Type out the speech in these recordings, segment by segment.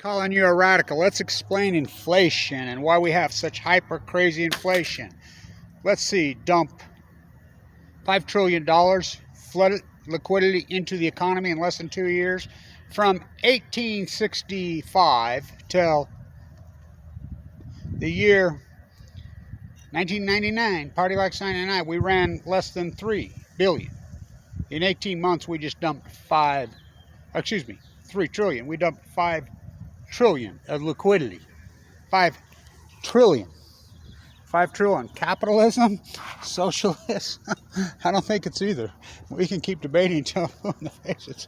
Calling you a radical. Let's explain inflation and why we have such hyper crazy inflation. Let's see, dump $5 trillion flooded liquidity into the economy in less than 2 years. From 1865 till the year 1999, Party Like 99, we ran less than 3 billion. In 18 months, we just dumped 3 trillion. We dumped 5 trillion of liquidity. 5 trillion. 5 trillion. Capitalism? Socialist? I don't think it's either. We can keep debating until in the face it's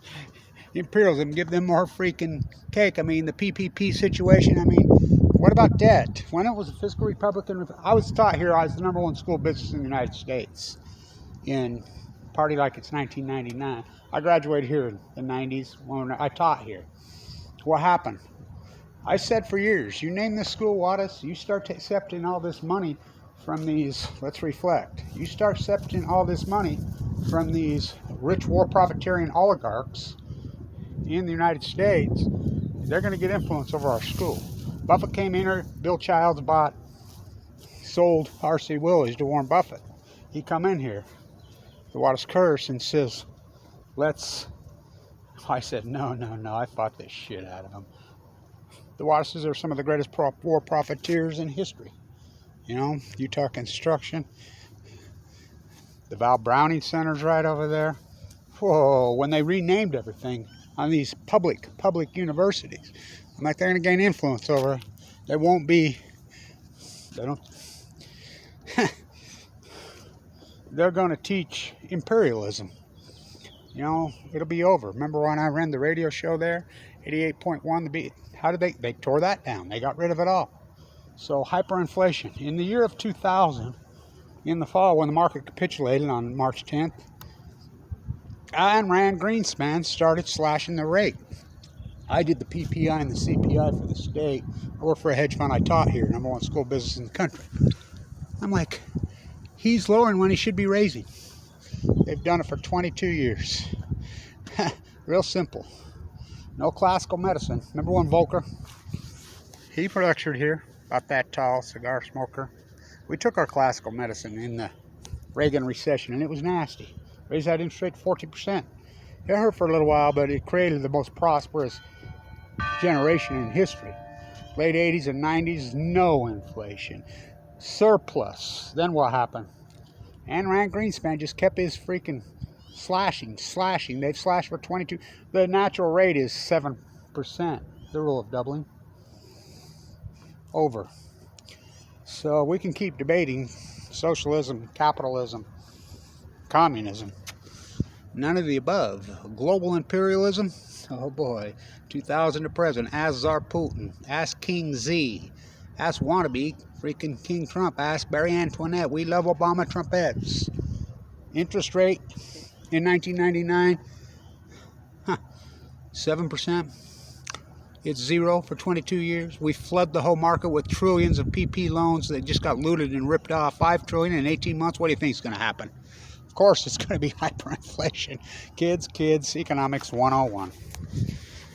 imperialism. Give them more freaking cake. I mean, the PPP situation. I mean, what about debt? When it was a fiscal Republican, I was taught here I was the #1 school business in the United States in Party Like it's 1999. I graduated here in the 90s when I taught here. What happened? I said for years, you name this school Wattis, you start accepting all this money from these, let's reflect, you start accepting all this money from these rich war profiteering oligarchs in the United States, they're going to get influence over our school. Buffett came in here, Bill Childs sold R.C. Willys to Warren Buffett. He come in here, the Wattis curse, and says, I said, no, I fought this shit out of him. The Wattises are some of the greatest war profiteers in history. You know, Utah Construction. The Val Browning Center's right over there. Whoa, when they renamed everything on these public universities, I'm like, they're going to gain influence over. They don't, they're going to teach imperialism. You know, it'll be over. Remember when I ran the radio show there? 88.1, the beat. How did they tore that down? They got rid of it all. So hyperinflation. In the year of 2000, in the fall, when the market capitulated on March 10th, and Rand-greenspan started slashing the rate. I did the PPI and the CPI for the state. I worked for a hedge fund I taught here, #1 school business in the country. I'm like, he's lowering when he should be raising. They've done it for 22 years. Real simple. No classical medicine. Remember when Volcker? He lectured here, about that tall, cigar smoker. We took our classical medicine in the Reagan recession, and it was nasty. Raised that interest rate to 14%. It hurt for a little while, but it created the most prosperous generation in history. Late 80s and 90s, no inflation. Surplus. Then what happened? And Rand-greenspan just kept his freaking slashing. They've slashed for 22. The natural rate is 7%. The rule of doubling. Over. So we can keep debating socialism, capitalism, communism. None of the above. Global imperialism. Oh boy. 2000 to present. Ask Tsar Putin. Ask King Z. Ask wannabe freaking King Trump. Ask Barry Antoinette. We love Obama Trumpettes. Interest rate in 1999, 7%. It's 0 for 22 years. We flood the whole market with trillions of PP loans that just got looted and ripped off. 5 trillion in 18 months. What do you think is going to happen? Of course, it's going to be hyperinflation. Kids, economics 101.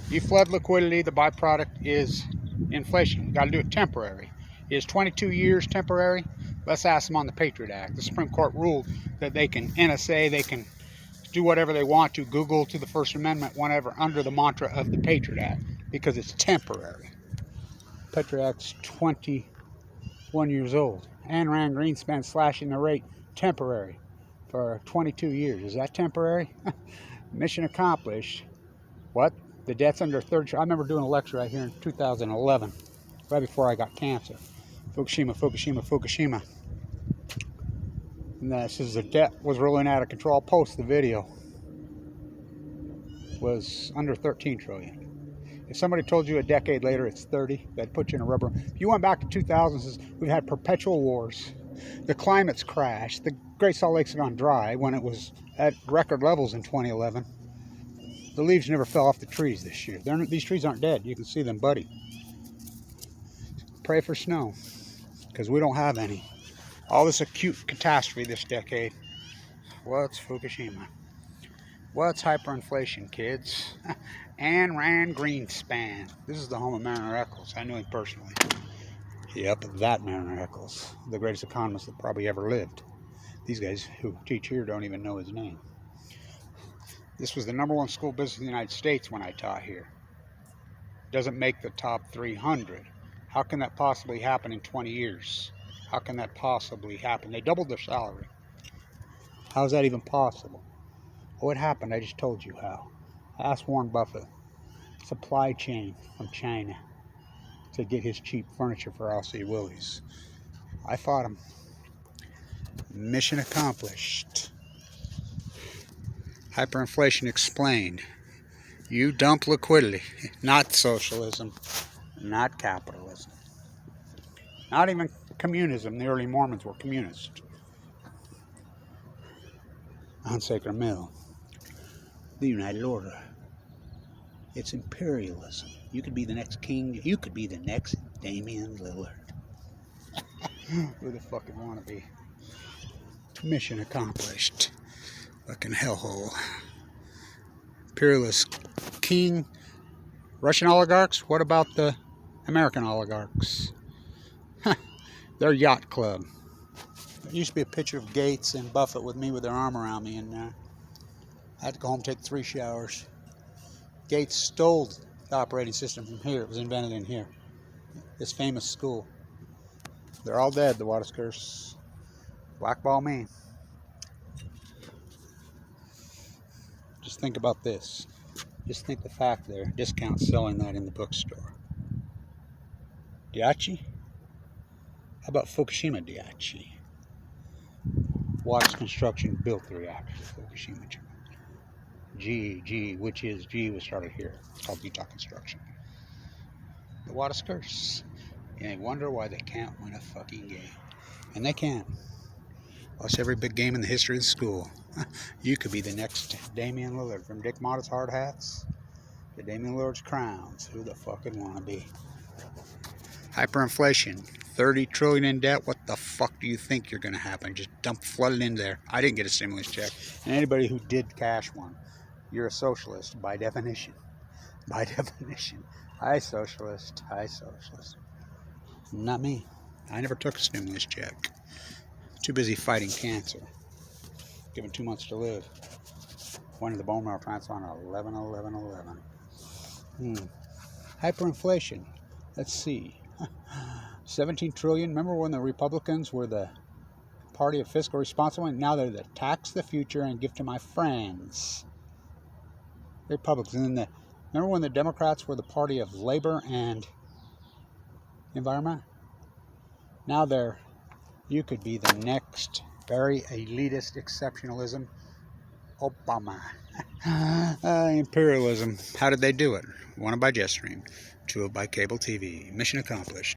You flood liquidity, the byproduct is inflation. You got to do it temporary. Is 22 years temporary? Let's ask them on the Patriot Act. The Supreme Court ruled that they can NSA, they can do whatever they want to, Google to the First Amendment, whatever, under the mantra of the Patriot Act, because it's temporary. Patriot Act's 21 years old. And Rand-greenspan slashing the rate, temporary, for 22 years. Is that temporary? Mission accomplished. What? The debt's under third. I remember doing a lecture right here in 2011, right before I got cancer. Fukushima. And this is the debt was rolling out of control. I'll post the video. Was under 13 trillion. If somebody told you a decade later it's 30, that'd put you in a rubber. If you went back to 2000s, we've had perpetual wars. The climate's crashed. The Great Salt Lake's gone dry when it was at record levels in 2011. The leaves never fell off the trees this year. These trees aren't dead. You can see them budding. Pray for snow, because we don't have any. All this acute catastrophe this decade. What's Fukushima? What's hyperinflation, kids? And Rand-greenspan. This is the home of Mariner Eccles. I knew him personally. Yep, that Mariner Eccles, the greatest economist that probably ever lived. These guys who teach here don't even know his name. This was the #1 school business in the United States when I taught here. Doesn't make the top 300. How can that possibly happen in 20 years? How can that possibly happen? They doubled their salary. How is that even possible? Oh, it happened. I just told you how. Ask Warren Buffett. Supply chain from China to get his cheap furniture for L.C. Willie's. I fought him. Mission accomplished. Hyperinflation explained. You dump liquidity. Not socialism. Not capitalism. Not even communism. The early Mormons were communists. On Sacred Mill. The United Order. It's imperialism. You could be the next king. You could be the next Damian Lillard. Who the fuck would want to be? Mission accomplished. Fucking hellhole. Imperialist king. Russian oligarchs? What about the American oligarchs? Their yacht club. There used to be a picture of Gates and Buffett with me with their arm around me, and I had to go home and take 3 showers. Gates stole the operating system from here. It was invented in here. This famous school. They're all dead, the Waterskers. Blackball me. Just think about this. Just think the fact they're discount selling that in the bookstore. Diachi? How about Fukushima Diachi? Watts Construction built the reactor at Fukushima. GE, which is GE was started here. It's called Utah Construction. The Waterskers. And they wonder why they can't win a fucking game. And they can. Watch every big game in the history of the school. You could be the next Damian Lillard. From Dick Motta's hard hats to Damian Lillard's crowns. Who the fuck would want to be? Hyperinflation. 30 trillion in debt. What the fuck do you think you're going to happen? Just flood it in there. I didn't get a stimulus check. And anybody who did cash one, you're a socialist by definition. By definition. Hi, socialist. Hi, socialist. Not me. I never took a stimulus check. Too busy fighting cancer. Given 2 months to live. Went to the bone marrow transplant on 11/11/11. Hyperinflation. Let's see. 17 trillion. Remember when the Republicans were the party of fiscal responsibility? Now they're the tax the future and give to my friends. Republicans. And remember when the Democrats were the party of labor and environment? Now you could be the next very elitist exceptionalism. Obama. Imperialism. How did they do it? 1 by Jetstream, 2 by cable TV. Mission accomplished.